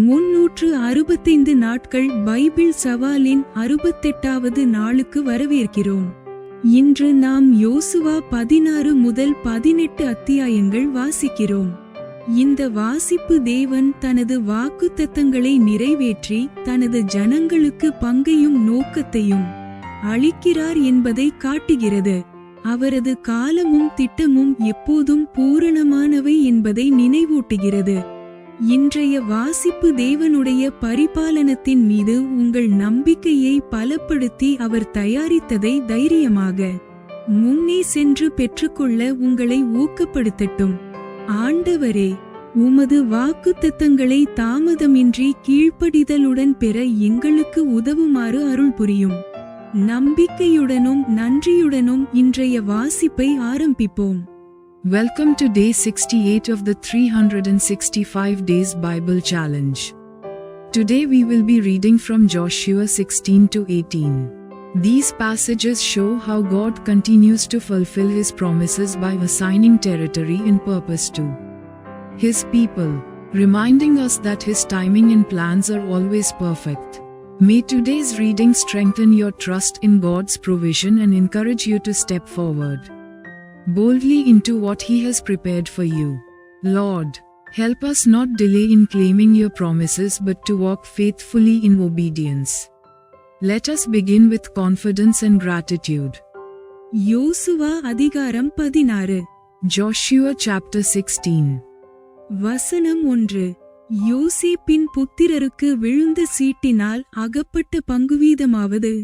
365 நாட்கள் பைபிள் சவாலின் 68வது நாளுக்கு வரவேற்கிறோம். இன்று நாம் யோசுவா 16 முதல் 18 அத்தியாயங்கள் வாசிக்கிறோம். இந்த வாசிப்பு தேவன் தனது வாக்குத்தத்தங்களை நிறைவேற்றி தனது ஜனங்களுக்கு பங்கையும் நோக்கத்தையும் அளிக்கிறார் என்பதை காட்டுகிறது. அவரது காலமும் திட்டமும் எப்போதும் பூரணமானவை என்பதை நினைவூட்டுகிறது. இன்றைய வாசிப்பு தேவனுடைய பரிபாலனத்தின் மீது உங்கள் நம்பிக்கையை பலப்படுத்தி அவர் தயாரித்ததை தைரியமாக முன்னே சென்று பெற்றுக்கொள்ள உங்களை ஊக்கப்படுத்தட்டும். ஆண்டவரே, உமது வாக்குத்தத்தங்களை தாமதமின்றி கீழ்ப்படிதலுடன் பெற எங்களுக்கு உதவுமாறு அருள் புரியும். நம்பிக்கையுடனும் நன்றியுடனும் இன்றைய வாசிப்பை ஆரம்பிப்போம். Welcome to day 68 of the 365 Days Bible Challenge. Today we will be reading from Joshua 16 to 18. These passages show how God continues to fulfill His promises by assigning territory and purpose to His people, reminding us that His timing and plans are always perfect. May today's reading strengthen your trust in God's provision and encourage you to step forward boldly into what He has prepared for you. Lord, help us not delay in claiming your promises but to walk faithfully in obedience. Let us begin with confidence and gratitude. யோசுவா அதிகாரம் 16. Joshua chapter 16. வசனம் 1. யோசேப்பின் புத்திரருக்கு விழுந்த சீட்டினால் அகப்பட்ட பங்குவீதமாவது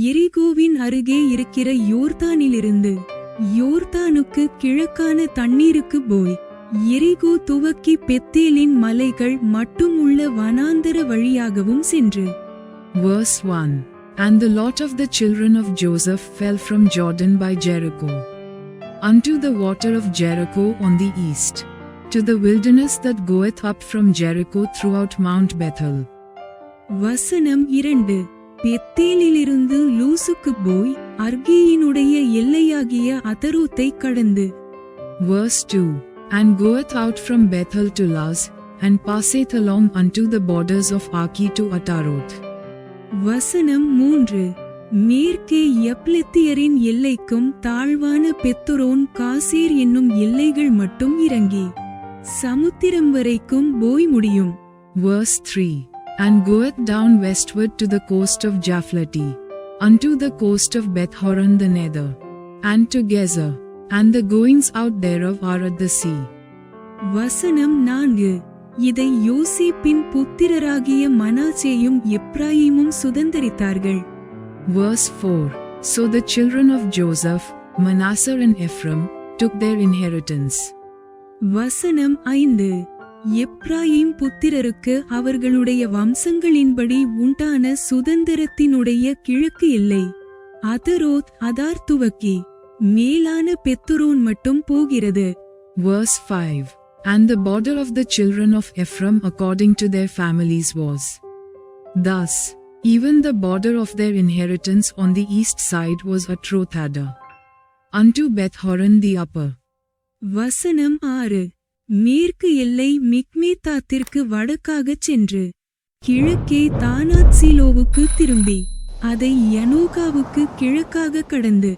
எரிகோவின் அருகே இருக்கிற யோர்தானிலிருந்து யோர்தானுக்கு கிழக்கான தண்ணீருக்கு போய் எரிகோ துவக்கி பெத்தேலின் மலைகள் மட்டும் உள்ள வனாந்தர வழியாகவும் சென்று. Verse 1. And the lot of the children of Joseph fell from Jordan by Jericho unto the water of Jericho on the east, to the wilderness that goeth up from Jericho throughout Mount Bethel. வசனம் 2. பெத்தேலிலிருந்து லூசுக்கு போய் அர்கீயினுடைய எல்லையாகிய அதரோத்தை கடந்து. Verse 2. And goeth out from Bethel to Luz, and passeth along unto the borders of Arki to Ataroth. வசனம் 3. மேற்கே எப்லெத்தியரின் எல்லைக்கும் தாழ்வான பெத்தொரோன் காசேர் என்னும் எல்லைகள் மட்டும் இறங்கி சமுத்திரம் வரைக்கும் போய் முடியும். Verse 3. And goeth down westward to the coast of Japhleti, unto the coast of Beth-horon the nether, and to Gezer, and the goings out thereof are at the sea. வசனம் 4. இதை யோசேப்பின் புத்திரராகிய மனாசேயும் எப்ராயீமும் சுதந்தரித்தார்கள். Verse 4. So the children of Joseph, Manasseh and Ephraim, took their inheritance. வசனம் 5. எப்ராயீம் புத்திரருக்கு அவர்களுடைய வம்சங்களின்படி உண்டான சுதந்திரத்தினுடைய கிழக்கு எல்லை அதரோத் other துவக்கி மேலான பெத்தொரோன் மட்டும் போகிறது. Verse 5. And the border of the children of Ephraim according to their families was thus. Even the border of their inheritance on the east side was Atrothada, unto Beth-horon the upper. வசனம் 6. மேற்கு எல்லை மிக்மேத்தாத்திற்கு வடக்காகச் சென்று கிழக்கே தானாத்சீலோவுக்கு திரும்பி அதை யனோகாவுக்கு கிழக்காக கடந்து.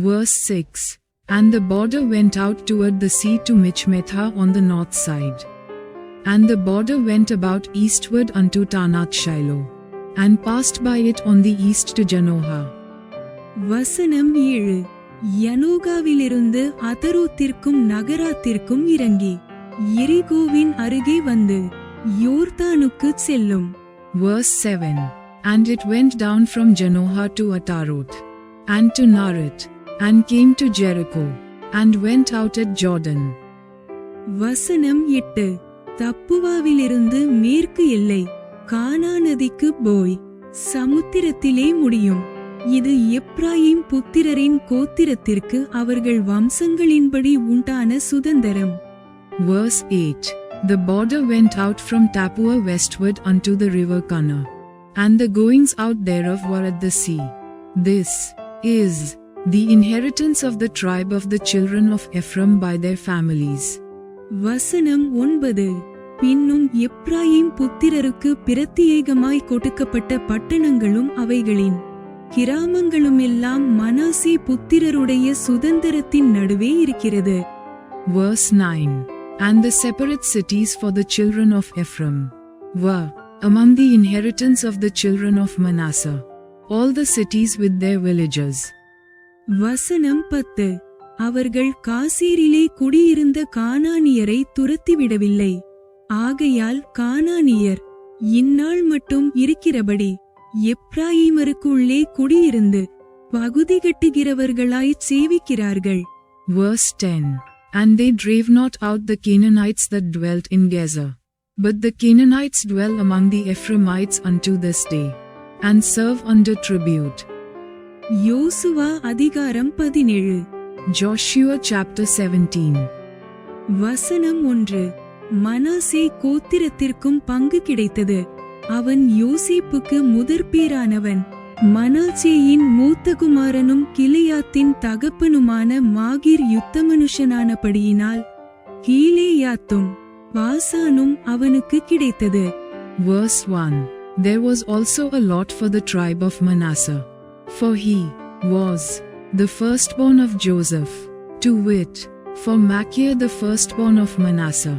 Verse 6. And the border went out toward the sea to Michmetha on the north side. And the border went about eastward unto Tanath Shiloh, and passed by it on the east to Janoha. வசனம் 7. யனோகாவிலிருந்து அதரோத்திற்கும் நகராத்திற்கும் இறங்கி எரிகோவின் அருகே வந்து யோர்தானுக்கு செல்லும். Verse 7. And it went down from Janoha to Ataroth, and to Naareth, and came to Jericho, and went out at Jordan. வசனம் 8. தப்புவாவிலிருந்து மேற்கு எல்லை கானா நதிக்கு போய் சமுத்திரத்திலே முடியும். இது எப்ராயீம் புத்திரரின் கோத்திரத்திற்கு அவர்கள் வம்சங்களின்படி உண்டான சுதந்திரம். Verse 8. The border went out from Tapua westward unto the river Kana, and the goings out thereof were at the sea. This is the inheritance of the tribe of the children of Ephraim by their families. வசனம் 9. பின்னும் எப்ராயிம் புத்திரருக்கு பிரத்தியேகமாய் கொடுக்கப்பட்ட பட்டணங்களும் அவைகளின் கிராமங்களுமெல்லாம் மனாசே புத்திரருடைய சுதந்திரத்தின் நடுவே இருக்கிறது. Verse 9. And the separate cities for the children of Ephraim were among the inheritance of the children of Manasseh, all the cities with their villages. வசனம் 10. அவர்கள் காசேரிலே குடியிருந்த கானானியரை துரத்திவிடவில்லை. ஆகையால் கானானியர் இந்நாள் மட்டும் இருக்கிறபடி எப்ராயிமருக்குள்ளே குடியிருந்து பகுதி கட்டுகிறவர்களாய்ச் சேவிக்கிறார்கள். Verse 10. And they drave not out the Canaanites that dwelt in Gezer, but the Canaanites dwell among the Ephraimites unto this day, and serve under tribute. யோசுவா அதிகாரம் 17. Joshua chapter 17. வசனம் 1. மனாசே கோத்திரத்திற்கும் பங்கு கிடைத்தது. அவன் யோசேப்புக்கு முதற்பேரானவன். மனாசேயின் மூத்த குமாரனும் கிலெயாத்தின் தகப்பனுமான மாகீர் யுத்தமனுஷனானபடியினால் கீலேயாத்தும் பாசானும் அவனுக்கு கிடைத்தது. Verse 1. There was also a lot for the tribe of Manasseh, for he was the firstborn of Joseph, to wit, for Machir the firstborn of Manasseh,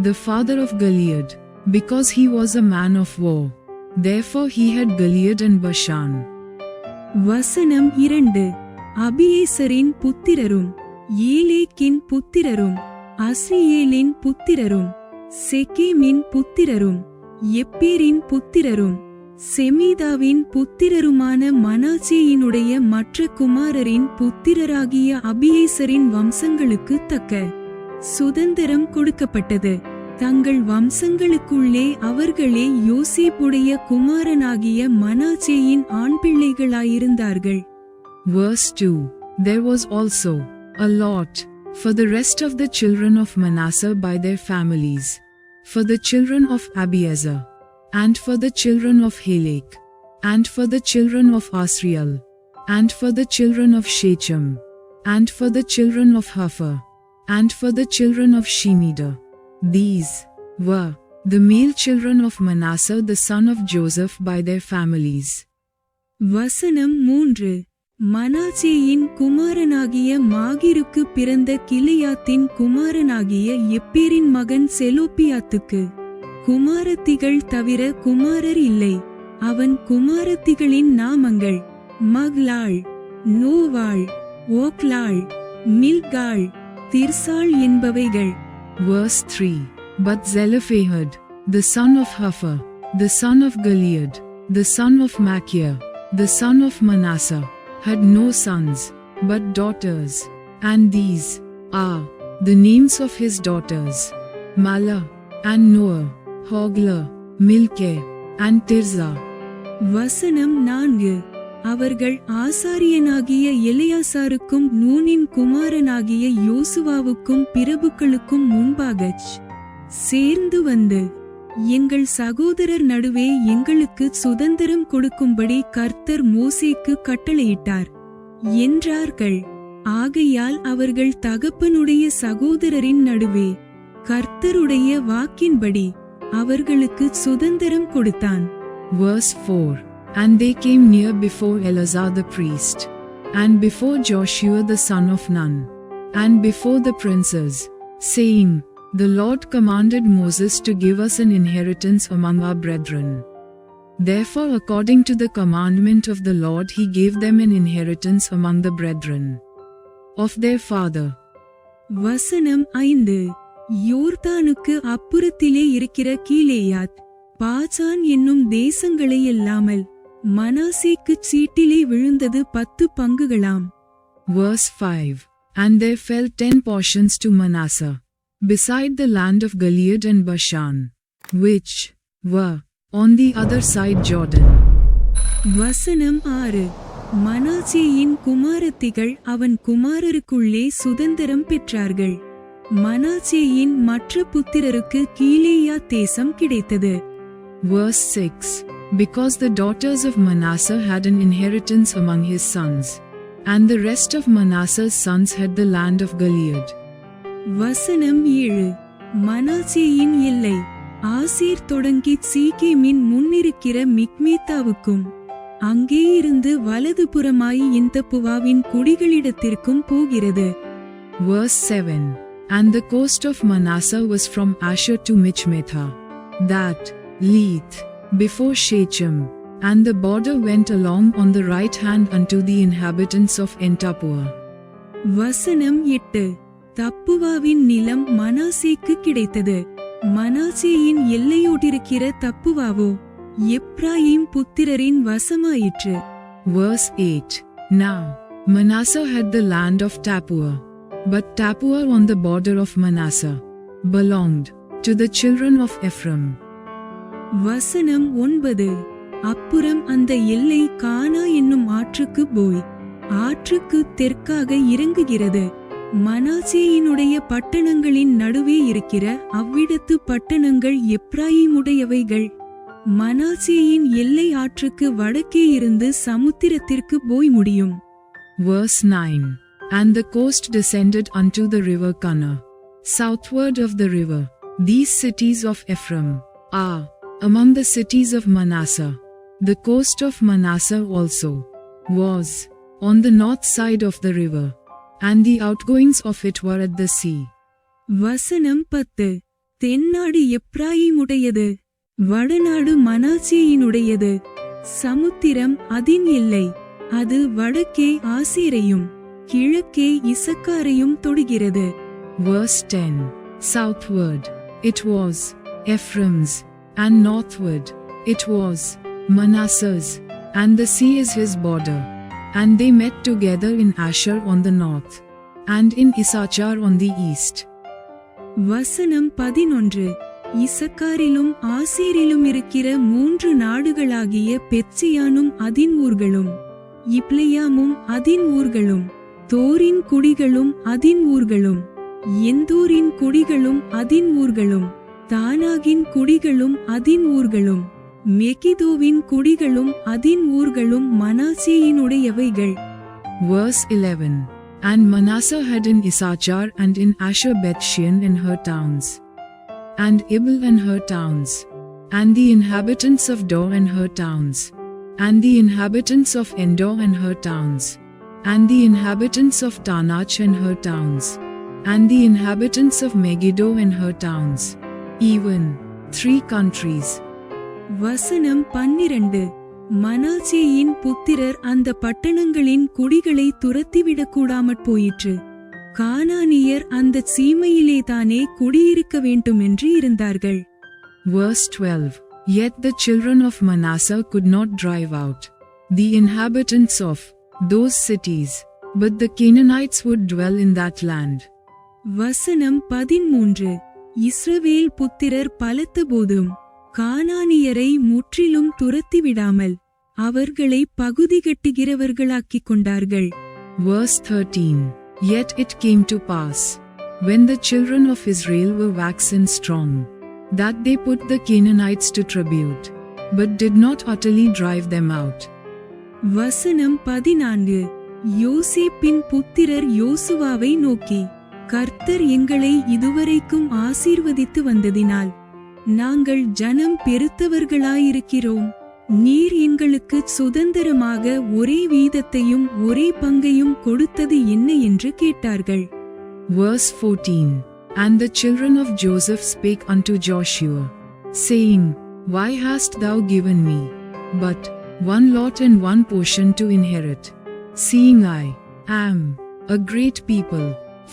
the father of Gilead, because he was a man of war. Therefore he had Gilead and Bashan. வசனம் 2. அபியேசரின் புத்திரரும் ஏலேக்கின் புத்திரரும் அஸ்ரியேலின் புத்திரரும் செக்கேமின் புத்திரரும் எப்பேரின் புத்திரரும் செமீதாவின் புத்திரருமான மனாசேயினுடைய மற்ற குமாரரின் புத்திரராகிய அபியேசரின் வம்சங்களுக்கு தக்க சுதந்திரம் கொடுக்கப்பட்டது. தங்கள் வம்சங்களுக்குள்ளே அவர்களே யோசேப்புடைய குமாரனாகிய மனாசேயின் ஆண் பிள்ளைகளாயிருந்தார்கள். Verse 2. There was also a lot for the rest of the children of Manasseh by their families, for the children of Abiezer, and for the children of Helek, and for the children of Asriel, and for the children of Shechem, and for the children of Hapher, and for the children of Shemida. These were the male children of Manasseh the son of Joseph by their families. வசனம் 3. மனாசேயின் குமாரனாகிய மாகீருக்கு பிறந்த கிலெயாத்தின் குமாரனாகிய எப்பேரின் மகன் செலோப்பியாத்துக்கு குமாரத்திகள் தவிர குமாரர் இல்லை. அவன் குமாரத்திகளின் நாமங்கள் மக்லாள், நோவாள், ஓக்லாள், மில்காள், திர்சாள் என்பவைகள். Verse 3. But Zelophehad, the son of Hapher, the son of Gilead, the son of Machir, the son of Manasseh, had no sons, but daughters, and these are the names of his daughters: Mahlah, and Noah, Hoglah, Milcah, and Tirzah. வசனம் 4. அவர்கள் ஆசாரியனாகிய எலெயாசாருக்கும் நூனின் குமாரனாகிய யோசுவாவுக்கும் பிரபுக்களுக்கும் முன்பாகச் சேர்ந்து வந்து, எங்கள் சகோதரர் நடுவே எங்களுக்கு சுதந்திரம் கொடுக்கும்படி கர்த்தர் மோசேக்கு கட்டளையிட்டார் என்றார்கள். ஆகையால் அவர்கள் தகப்பனுடைய சகோதரரின் நடுவே கர்த்தருடைய வாக்கின்படி அவர்களுக்கு சுதந்திரம் கொடுத்தான். Verse 4. And they came near before Eleazar the priest, and before Joshua the son of Nun, and before the princes, saying, The Lord commanded Moses to give us an inheritance among our brethren. Therefore according to the commandment of the Lord he gave them an inheritance among the brethren of their father. வசனம் 5. யோர்தானுக்கு அப்புறத்திலே இருக்கிற கீலேயாத், பாசான் என்னும் தேசங்களையல்லாமல் மனாசேக்குச் சீட்டிலே விழுந்தது 10 பங்குகளாம். Verse 5. And there fell 10 portions to Manasseh, beside the land of Gilead and Bashan, which were on the other side Jordan. வசனம் 6. மனாசேயின் குமாரத்திகள் அவன் குமாரருக்குள்ளே சுதந்திரம் பெற்றார்கள். மனாசேயின் மற்ற புத்திரருக்கு கீலேயாத் தேசம் கிடைத்தது. Verse 6. Because the daughters of Manasseh had an inheritance among his sons, and the rest of Manasseh's sons had the land of Gilead. வசனம் 7. மனாசேயின் எல்லை ஆசீர் தொடங்கி சீகேமின் முன்னிருக்கிற மிக்மேத்தாவுக்கும் அங்கேயிருந்து வலதுபுறமாய் இந்தப்புவாவின் குடிகளிடத்திற்கும் போகிறது. Verse 7. And the coast of Manasseh was from Asher to Michmetha, that Leith, before Shechem, and the border went along on the right hand unto the inhabitants of Entapua. வசனம் 8. தப்புவாவின் நிலம் மனாசேக்கு கிடைத்தது. மனாசேயின் எல்லையோடிருக்கிற தப்புவாவோ எப்ராயிம் புத்திரரின் வசமாயிற்று. Verse 8. Now Manasseh had the land of Tapua, but Tapua on the border of Manasseh belonged to the children of Ephraim. வசனம் 9. அப்புறம் அந்த எல்லை கானா என்னும் ஆற்றுக்கு போய் ஆற்றுக்கு தெற்காக இறங்குகிறது. மனாசேயினுடைய பட்டணங்களின் நடுவே இருக்கிற அவ்விடத்து பட்டணங்கள் எப்ராயிமுடையவைகள். மனாசேயின் எல்லை ஆற்றுக்கு வடக்கே இருந்து சமுத்திரத்திற்கு போய் முடியும். Verse 9. And the coast descended unto the river Kana, southward of the river. These cities of Ephraim are among the cities of Manasseh. The coast of Manasseh also was on the north side of the river, and the outgoings of it were at the sea. வசனம் 10. தென்னாடு எப்ராயிமுடையது, வடநாடு மனாசேயினுடையது. சமுத்திரம் அதின் எல்லை. அது வடக்கே ஆசேரையும் கிழக்கே இசக்காரையும் தொடுகிறது. Verse 10. Southward it was Ephraim's, and northward it was Manasseh's, and the sea is his border. And they met together in Asher on the north, and in Issachar on the east. வசனம் 11. இசக்காரிலும் ஆசேரிலும் இருக்கிற 3 நாடுகளாகிய பெத்சியானும் அதின் ஊர்களும் இப்லேயாமும் அதின் ஊர்களும் தோரின் குடிகளும் அதின் ஊர்களும் எந்தூரின் குடிகளும் அதின் ஊர்களும் தானாகின் குடிகளும் அதின் ஊர்களும் மெகிதோவின் குடிகளும் அதின் ஊர்களும் மனாசேயினுடையவைகள். Verse 11. And Manasseh had in Issachar and in Asher Bethshean and her towns, and Ibl and her towns, and the inhabitants of Dor and her towns, and the inhabitants of Endor and her towns, and the inhabitants of Tanach and her towns, and the inhabitants of Megiddo and her towns, even 3 countries. வசனம் 12. மனாசேயின் புத்திரர் அந்த பட்டணங்களின் குடிகளை துரத்திவிடக்கூடாமற் போயிற்று. கானானியர் அந்த சீமையிலே தானே குடியிருக்க வேண்டுமென்று இருந்தார்கள். Verse 12. Yet the children of Manasseh could not drive out the inhabitants of those cities, but the Canaanites would dwell in that land. வசனம் 13. இஸ்ரவேல் புத்திரர் பலத்த போதும் கானானியரை முற்றிலும் துரத்திவிடாமல் அவர்களை பகுதி கட்டுகிறவர்களாக்கிக் கொண்டார்கள். Verse 13. Yet it came to pass, when the children of Israel were waxen strong, that they put the Canaanites to tribute, but did not utterly drive them out. வசனம் 14. யோசேப்பின் புத்திரர் யோசுவாவை நோக்கி, கர்த்தர் எங்களை இதுவரைக்கும் ஆசீர்வதித்து வந்ததினால் நாங்கள் ஜனம் பெருத்தவர்களாயிருக்கிறோம். நீர் எங்களுக்கு சுதந்திரமாக ஒரே வீதத்தையும் ஒரே பங்கையும் கொடுத்தது என்ன என்று கேட்டார்கள். Verse 14. And the children of Joseph spake unto Joshua, saying, Why hast thou given me but one lot and one portion to inherit, seeing I am a great people,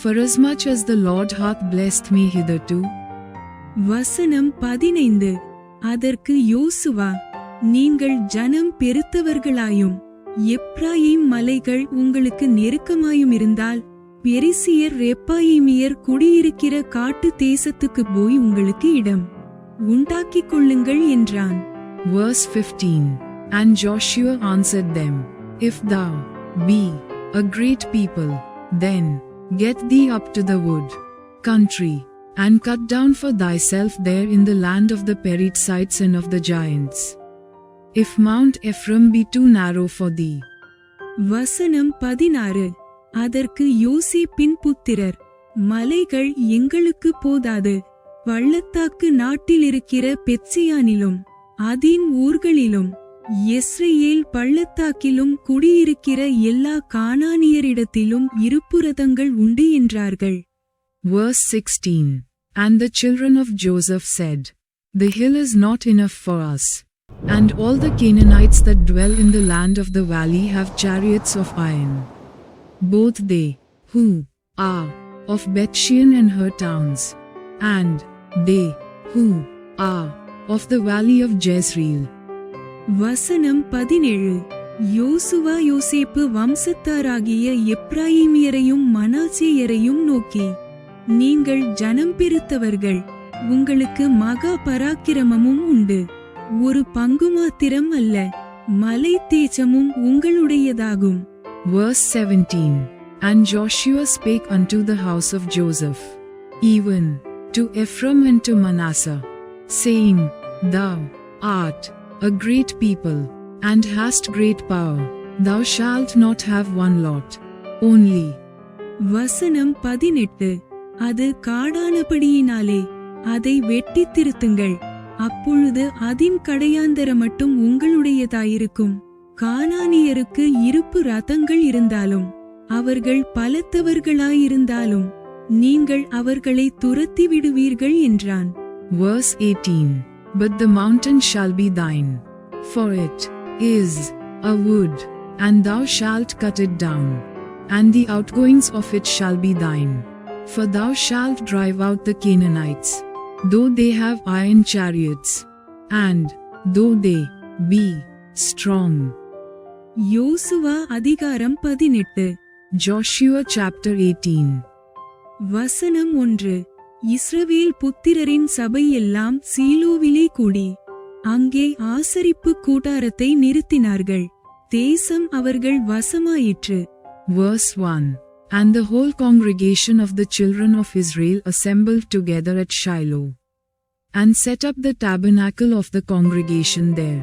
forasmuch as the Lord hath blessed me hitherto? வசனம் 15. அதற்கு யோசுவா, நீங்கள் ஜனம் பெருத்தவர்களாயும் எப்ராயிம் மலைகள் உங்களுக்கு நெருக்கமாயும் இருந்தால் பெரிசியர் ரெப்பாயிமியர் குடியிருக்கிற காட்டு தேசத்துக்கு போய் உங்களுக்கு இடம் உண்டாக்கிக் கொள்ளுங்கள் என்றான். Verse 15. And Joshua answered them, If thou be a great people, then get thee up to the wood country, and cut down for thyself there in the land of the Perizzites and of the giants, if Mount Ephraim be too narrow for thee. வசனம் 16. அதற்கு யோசேப்பின் புத்திரர், மலைகள் எங்களுக்கு போதாது, பள்ளத்தாக்கு நாட்டிலிருக்கிற பெத்சியானிலும் அதின் ஊர்களிலும் எஸ்ரயேல் பள்ளத்தாக்கிலும் குடியிருக்கிற எல்லா கானானியரிடத்திலும் இருப்புரதங்கள் உண்டு என்றார்கள். Verse 16. And the children of Joseph said, The hill is not enough for us. And all the Canaanites that dwell in the land of the valley have chariots of iron. Both they, who are of Bethshean and her towns, and they, who are of the valley of Jezreel. வசனம் 17. யோசுவா யோசேப்பு வம்சத்தாராகிய எப்ராயிமியரையும் மனாசேயரையும் நோக்கி, நீங்கள் ஜனம் பெருத்தவர்கள், உங்களுக்கு மகா பராக்கிரமமும் உண்டு. ஒரு பங்கு மாத்திரம் அல்ல, மலை தேசமும் உங்களுடையதாகும். Verse 17. And Joshua spake unto the house of Joseph, even to Ephraim and to Manasseh, saying, Thou art a great people, and hast great power. Thou shalt not have one lot only. வசனம் 18. அது காடானபடியினாலே அதை வெட்டித் திருத்துங்கள், அப்பொழுது அதின் கடையாந்தர மட்டும் உங்களுடையதாயிருக்கும். கானானியருக்கு இருப்பு ரதங்கள் இருந்தாலும் அவர்கள் பலத்தவர்களாயிருந்தாலும் நீங்கள் அவர்களை துரத்தி விடுவீர்கள் என்றான். Verse 18. But the mountain shall be thine, for it is a wood, and thou shalt cut it down, and the outgoings of it shall be thine. For thou shalt drive out the Canaanites, though they have iron chariots, and though they be strong. யோசுவா அதிகாரம் 18. Joshua chapter 18. வசனம் 1. இஸ்ரவேல் புத்திரரின் சபையெல்லாம் சீலோவிலே கூடி அங்கே ஆசரிப்பு கூடாரத்தை நிறுத்தினார்கள். தேசம் அவர்கள் வசமாயிற்று. Verse 1. And the whole congregation of the children of Israel assembled together at Shiloh, and set up the tabernacle of the congregation there,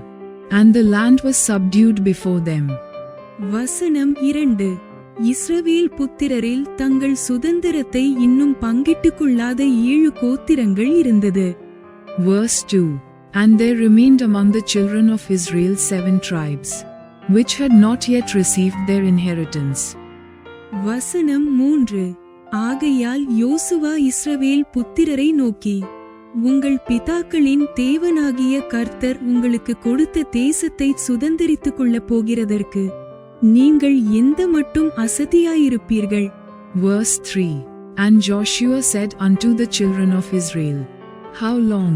and the land was subdued before them. வசனம் 2. இஸ்ரவேல் புத்திரரில் தங்கள் சுதந்திரத்தை இன்னும் பங்கிட்டுக் கொள்ளாத 7 கோத்திரங்கள் இருந்தது. Verse 2. And there remained among the children of Israel 7 tribes, which had not yet received their inheritance. வசனம் 3. ஆகையால் யோசுவா இஸ்ரவேல் புத்திரரை நோக்கி, உங்கள் பிதாக்களின் தேவனாகிய கர்த்தர் உங்களுக்கு கொடுத்த தேசத்தை சுதந்தரித்துக் கொள்ளப் போகிறதற்கு நீங்கள் எந்த மட்டும் அசதியாயிருப்பீர்கள். Verse 3. And Joshua said unto the children of Israel, How long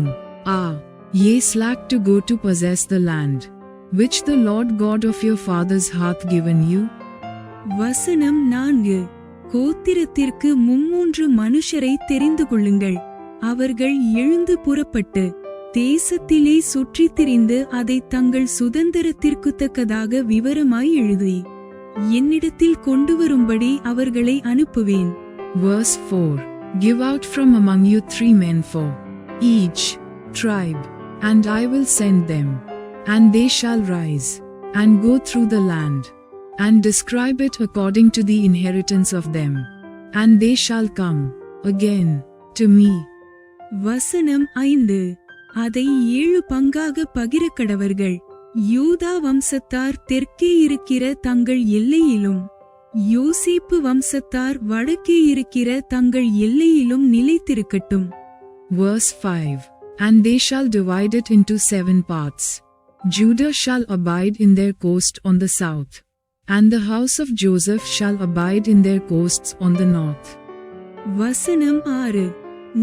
are ye slack to go to possess the land, which the Lord God of your fathers hath given you? வசனம் 4. கோத்திரத்திற்கு 3 மனுஷரை தெரிந்து கொள்ளுங்கள். அவர்கள் எழுந்து புறப்பட்டு தேசத்திலே சுற்றித் திரிந்து அதை தங்கள் சுதந்திரத்திற்கு தக்கதாக விவரமாய் எழுதி என்னிடத்தில் கொண்டு வரும்படி அவர்களை அனுப்புவேன். Verse 4. Give out from among you 3 men for each tribe, and I will send them, and they shall rise, and go through the land, and describe it according to the inheritance of them, and they shall come again to me. வசனம் 5. அதை 7 பங்காக பகிரக்கடவர்கள். யூதா வம்சத்தார் தெற்கே இருக்கிற தங்கள் எல்லையிலும் யோசேப்பு வம்சத்தார் வடக்கே இருக்கிற தங்கள் எல்லையிலும் நிலைத்திருக்கட்டும். Verse 5. And they shall divide it into 7 parts. Judah shall abide in their coast on the south, and the house of Joseph shall abide in their coasts on the north. வசனம் 6.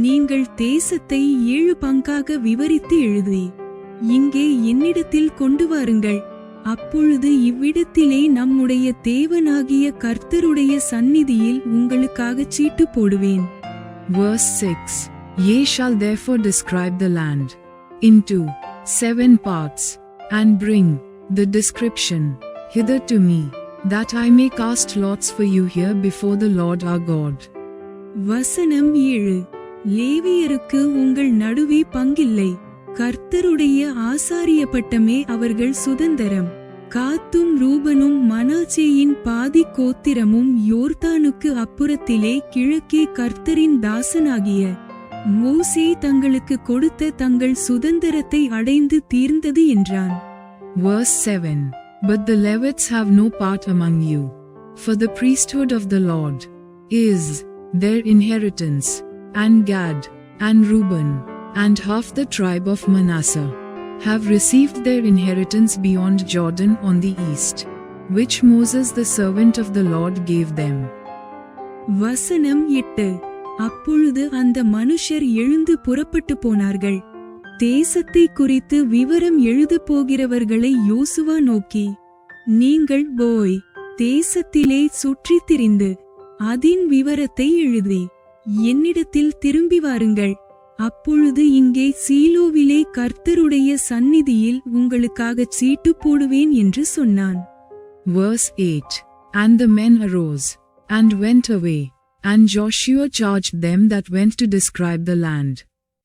நீங்கள் தேசத்தை 7 பங்காக விவரித்து எழுதி இங்கே என்னிடத்தில் கொண்டு வாருங்கள். அப்பொழுது இவ்விடத்திலே நம்முடைய தேவனாகிய கர்த்தருடைய சந்நிதியில் உங்களுக்காகச் சீட்டு போடுவேன். Verse 6. Ye shall therefore describe the land into 7 parts, and bring the description hither to me, that I may cast lots for you here before the Lord our God. வசனம் 7. லேவியருக்கு உங்கள் நடுவே பங்கில்லை. கர்த்தருடைய ஆசாரிய பட்டமே அவர்கள் சுதந்தரம். காத்தும் ரூபனும் மனாசேயின் பாதி கோத்திரமும் யோர்தானுக்கு அப்புறத்திலே கிழக்கே கர்த்தரின் தாசனாகிய மோசே தங்களுக்கு கொடுத்த தங்கள் சுதந்திரத்தை அடைந்து தீர்ந்தது என்றான். Verse 7. But the Levites have no part among you, for the priesthood of the Lord is their inheritance, and Gad, and Reuben, and half the tribe of Manasseh have received their inheritance beyond Jordan on the east, which Moses the servant of the Lord gave them. வசனம் 8. அப்பொழுது அந்த மனுஷர் எழுந்து புறப்பட்டு போனார்கள். தேசத்தை குறித்து விவரம் எழுதப் போகிறவர்களை யோசுவா நோக்கி, நீங்கள் போய் தேசத்திலே சுற்றித் திரிந்து அதின் விவரத்தை எழுதி என்னிடத்தில் திரும்பி வாருங்கள். அப்பொழுது இங்கே சீலோவிலே கர்த்தருடைய சந்நிதியில் உங்களுக்காகச் சீட்டு போடுவேன் என்று சொன்னான். Verse 8. And the men arose, and went away, and Joshua charged them that went to describe the land,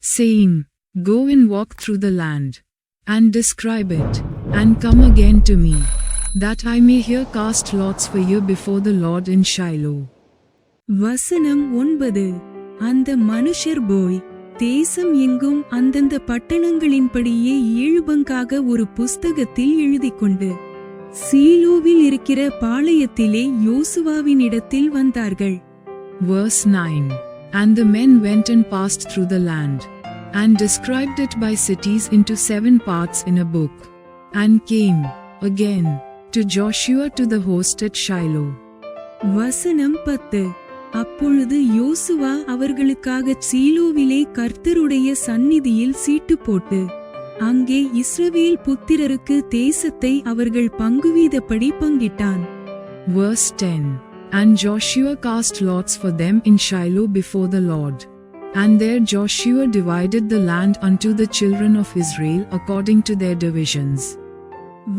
saying, Go and walk through the land, and describe it, and come again to me, that I may here cast lots for you before the Lord in Shiloh. வசனம் 9. அந்த மனுஷர் போய் தேசம் எங்கும் அந்தந்த பட்டணங்களின்படியே 7 பங்காக ஒரு புஸ்தகத்தில் எழுதிக்கொண்டு சீலோவில் இருக்கிற பாளையத்திலே யோசுவாவினிடத்தில் வந்தார்கள். Verse 9. And the men went and passed through the land, and described it by cities into 7 parts in a book, and came again to Joshua to the host at Shiloh. வசனம் 10. அப்பொழுது யோசுவா அவர்களுக்காகச் சீலோவிலே கர்த்தருடைய சந்நிதியில் சீட்டு போட்டு அங்கே இஸ்ரவேல் புத்திரருக்கு தேசத்தை அவர்கள் பங்குவீதப்படி பங்கிட்டான். Verse 10. And Joshua cast lots for them in Shiloh before the Lord. And there Joshua divided the land unto the children of Israel according to their divisions.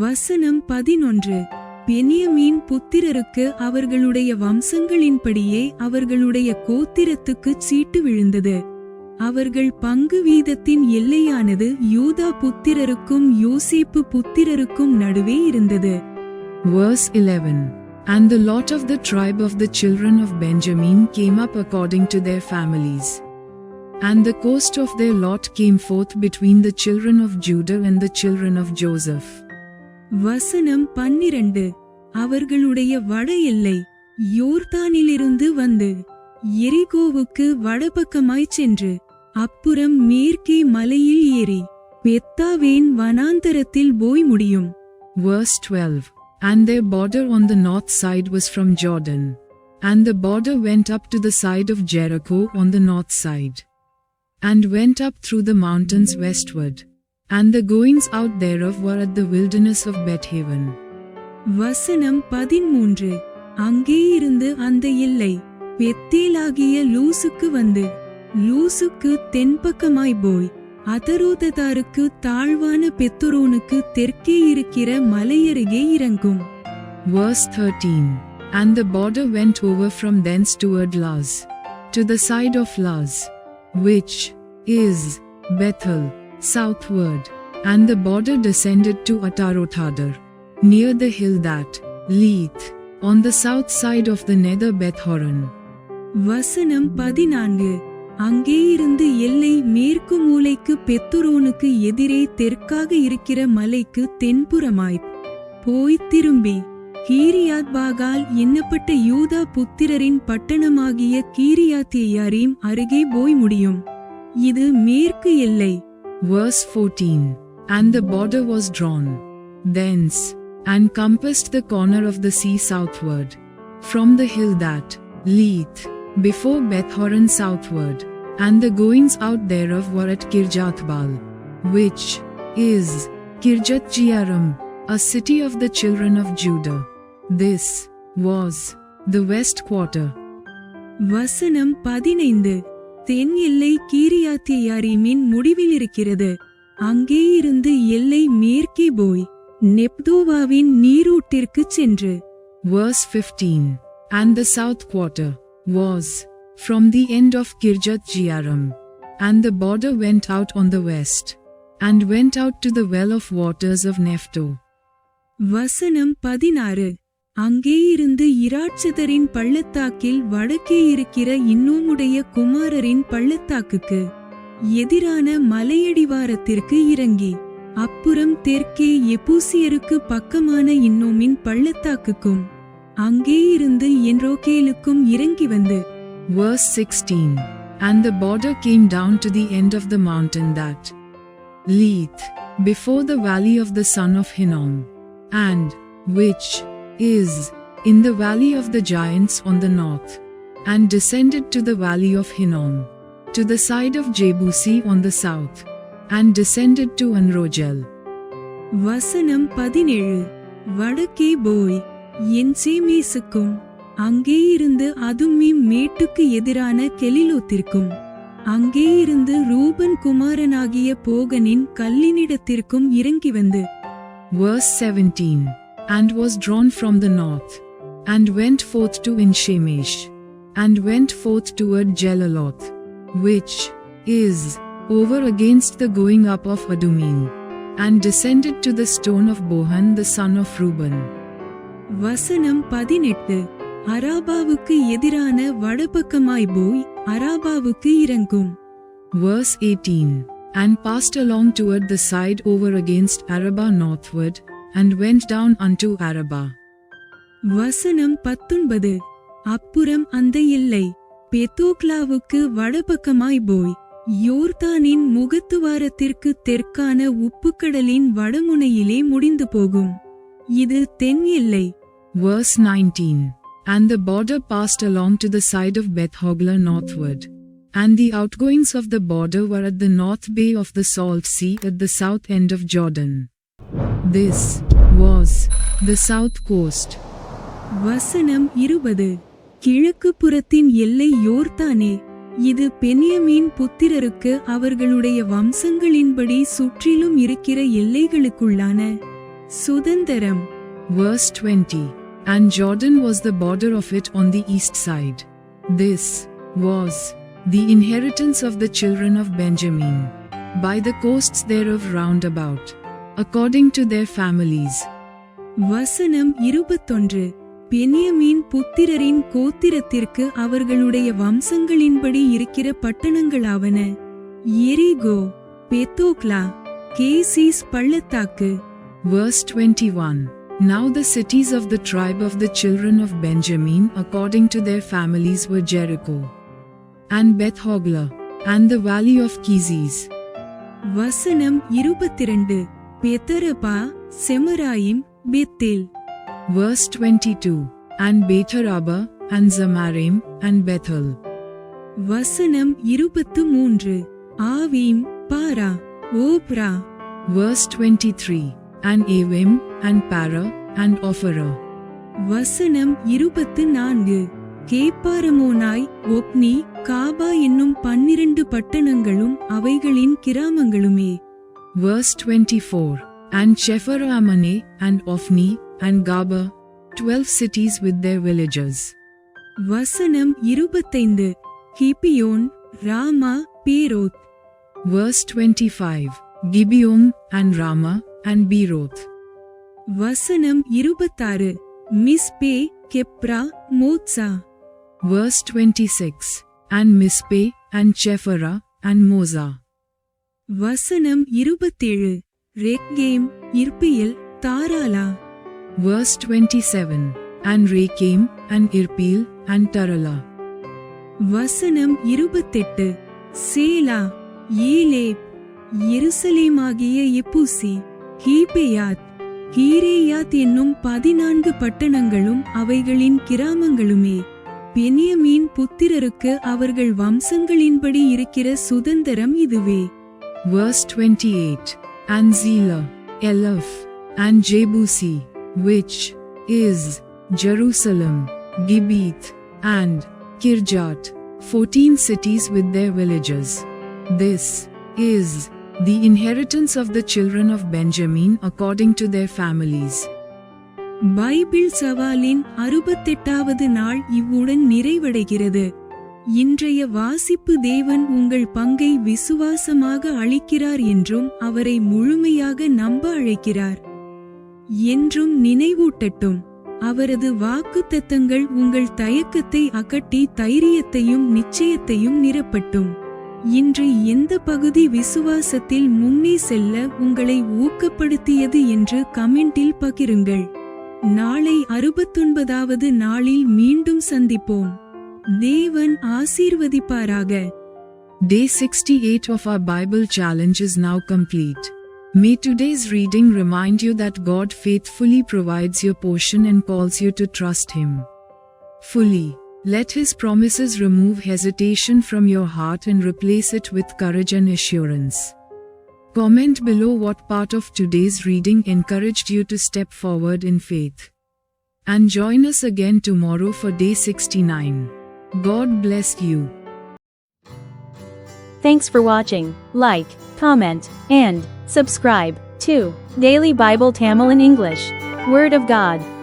வசனம் 11. பென்யமீன் புத்திரருக்கு அவர்களுடைய வம்சங்களின்படியே அவர்களுடைய கோத்திரத்துக்குச் சீட்டு விழுந்தது. அவர்கள் பங்கு வீதத்தின் எல்லையானது யூதா புத்திரருக்கும் யோசேப்பு புத்திரருக்கும் நடுவே இருந்தது. Verse 11. And the lot of the tribe of the children of Benjamin came up according to their families. And the coast of their lot came forth between the children of Judah and the children of Joseph. வசனம் 12. அவர்களுடைய வட எல்லை யோர்தானிலிருந்து வந்து எரிகோவுக்கு வடபக்கமாய்ச் சென்று அப்புறம் மேற்கே மலையில் ஏறி பெத்தாவேன் வனாந்தரத்தில் போய் முடியும். Verse 12. And their border on the north side was from Jordan, and the border went up to the side of Jericho on the north side, and went up through the mountains westward, and the goings out thereof were at the wilderness of Bethaven. வசனம் 13. அங்கே இருந்து அந்த எல்லை பெத்தேலாகிய லூசுக்கு வந்து லூசுக்கு தென்பக்கமாய் போய் அதரோததாருக்கு தாழ்வான பெத்தொரோனுக்கு தெற்கே இருக்கிற மலையருகே இறங்கும். Verse 13. And the border went over from thence toward Luz, to the side of Luz, which is Bethel, southward, and the border descended to Atarothadar, near the hill that Leeth, on the south side of the nether Beth-horon. வசனம் 14. அங்கே இருந்து எல்லை மேற்கு மூலைக்கு பெத்தொரோனுக்கு எதிரே தெற்காக இருக்கிற மலைக்கு தென்புறமாய் போய் திரும்பி கீரியாத் பாகால் எண்ணப்பட்ட யூதா புத்திரரின் பட்டணமாகிய கீரியாத்தேயாரீம் அருகே போய் முடியும். இது மேற்கு எல்லை. Verse 14. And the border was drawn thence, and compassed the corner of the sea southward, from the hill that Leeth, before Beth-horon southward, and the goings out thereof were at Kirjathbaal, which is Kirjath-jearim, a city of the children of Judah. This was the west quarter. வசனம் 15. தென் எல்லை கீரியாத்தேயாரீமின் முடிவில் இருக்கிறது. அங்கே இருந்து எல்லை மேற்கே போய் நெப்தோவாவின் நீரூட்டிற்குச் சென்று. Verse 15. And the south quarter was from the end of Kirjath-jearim, and the border went out on the west, and went out to the well of waters of Nephto. வசனம் 16. அங்கேயிருந்து இராட்சதரின் பள்ளத்தாக்கில் வடக்கே இருக்கிற இன்னோமுடைய குமாரரின் பள்ளத்தாக்குக்கு எதிரான மலையடிவாரத்திற்கு இறங்கி அப்புறம் தெற்கே எபூசியருக்கு பக்கமான இன்னோமின் பள்ளத்தாக்குக்கும் அங்கேயிருந்து என்ரோகேலுக்கும் இறங்கி வந்து. Verse 16. And the border came down to the end of the mountain that leath before the valley of the son of Hinnom, and which is in the valley of the giants on the north, and descended to the valley of Hinnom, to the side of Jebusi on the south, and descended to Enrogel. வசனம் 17. வடக்கே போய் என்சேமேசுக்கும் அங்கேயிருந்து அதும்மீம் மேட்டுக்கு எதிரான கெலிலோத்திற்கும் அங்கேயிருந்து ரூபன் குமாரனாகிய போகனின் கல்லினிடத்திற்கும் இறங்கி வந்து. Verse 17. And was drawn from the north, and went forth to Enshemish, and went forth toward Jelaloth, which is over against the going up of Adumim, and descended to the stone of Bohan the son of Reuben. வசனம் 18. அராபாவுக்கு எதிரான வடபக்கமாய் போய் அராபாவுக்கு இறங்கும். Verse 18. And passed along toward the side over against Arabah northward, and went down unto Arabah. வசனம் 19. அப்புறம் அந்த எல்லை பெத்தோக்லாவுக்கு வடபக்கமாய் போய் யோர்தானின் முகத்துவாரத்திற்கு தெற்கான உப்புக்கடலின் வடமுனையிலே முடிந்து போகும். இது தென் எல்லை. Verse 19. And the border passed along to the side of Beth-hogla northward, and the outgoings of the border were at the north bay of the Salt Sea at the south end of Jordan. This was the south coast. வசனம் 20. கிழக்கு புறத்தின் எல்லை யோர்தானே, இது பென்யமீன் புத்திரருக்கு அவர்களுடைய வம்சங்களின்படி சுற்றிலும் இருக்கிற எல்லைகளுக்குள்ளான சுதந்தரம். Verse 20. And Jordan was the border of it on the east side. This was the inheritance of the children of Benjamin, by the coasts thereof round about, according to their families. வசனம் 21. பென்யமீன் புத்திரரின் கோத்திரத்திற்கு அவர்களுடைய வம்சங்களின்படி இருக்கிற பட்டணங்களாவன எரிகோ, பெத்தோக்லா, cases பள்ளத்தாக்கு. Verse 21. Now the cities of the tribe of the children of Benjamin according to their families were Jericho, and Beth-hogla, and the valley of Kizis. வசனம் 22. பெத்தரபா, செமராயிம், Bethel. Verse 22. And Betharaba, and Zamarim, and Bethel. வசனம் 23. ஆவீம், பாரா, Opera. Verse 23. And Avim, and Para, and Ophira. வசனம் 24. கேப்பாரமோனாய், ஒப்னி, காபா என்னும் 12 பட்டணங்களும் அவைகளின் கிராமங்களுமே. Verse 24. And Shepharamane, and Ophni, and Gaba, 12 cities with their villages. வசனம் 25. Gibeon, Rama, Beeroth. Verse 25. Gibeon, and Ramah, and Beeroth. வசனம் 26. மிஸ்பே, கெப்ரா, மோத்சா. Verse 26. And Mispe, and Chephara, and Moza. வசனம் 27. ரெக்கேம், இர்பியல், தாராலா. Verse 27. And Rekem, and Irpeel, and Tarala. வசனம் 28. சேலா, ஏலேப், எருசலேமாகிய எபூசி, கீபேயாத், கீரேயாத் என்னும் 14 பட்டணங்களும் அவைகளின் கிராமங்களுமே. பென்யமீன் புத்திரருக்கு அவர்கள் வம்சங்களின்படி இருக்கிற சுதந்தரம் இதுவே. Verse 28. And Zela, Eleph, and Jebusi, which is Jerusalem, Gibeath, and Kirjat, 14 cities with their villages. This is the inheritance of the children of Benjamin according to their families. Bible சவாலின் 68வது நாள் இவ்வுடன் நிறைவடைகிறது. இன்றைய வாசிப்பு தேவன் உங்கள் பங்கை விசுவாசமாக அளிக்கிறார் என்றும் அவரை முழுமையாக நம்ப அழைக்கிறார் என்றும் நினைவூட்டட்டும். அவரது வாக்குத்தத்தங்கள் உங்கள் தயக்கத்தை அகற்றி தைரியத்தையும் நிச்சயத்தையும் நிரப்பட்டும். இன்று எந்த பகுதி விசுவாசத்தில் முன்னே செல்ல உங்களை ஊக்கப்படுத்தியது என்று கமெண்டில் பகிருங்கள். நாளை 69வது நாளில் மீண்டும் சந்திப்போம். தேவன் ஆசீர்வதிப்பாராக. Day 68 of our Bible challenge is now complete. May today's reading remind you that God faithfully provides your portion and calls you to trust Him fully. Let His promises remove hesitation from your heart and replace it with courage and assurance. Comment below what part of today's reading encouraged you to step forward in faith. And join us again tomorrow for day 69. God bless you. Thanks for watching. Like, comment, and subscribe to Daily Bible Tamil in English. Word of God.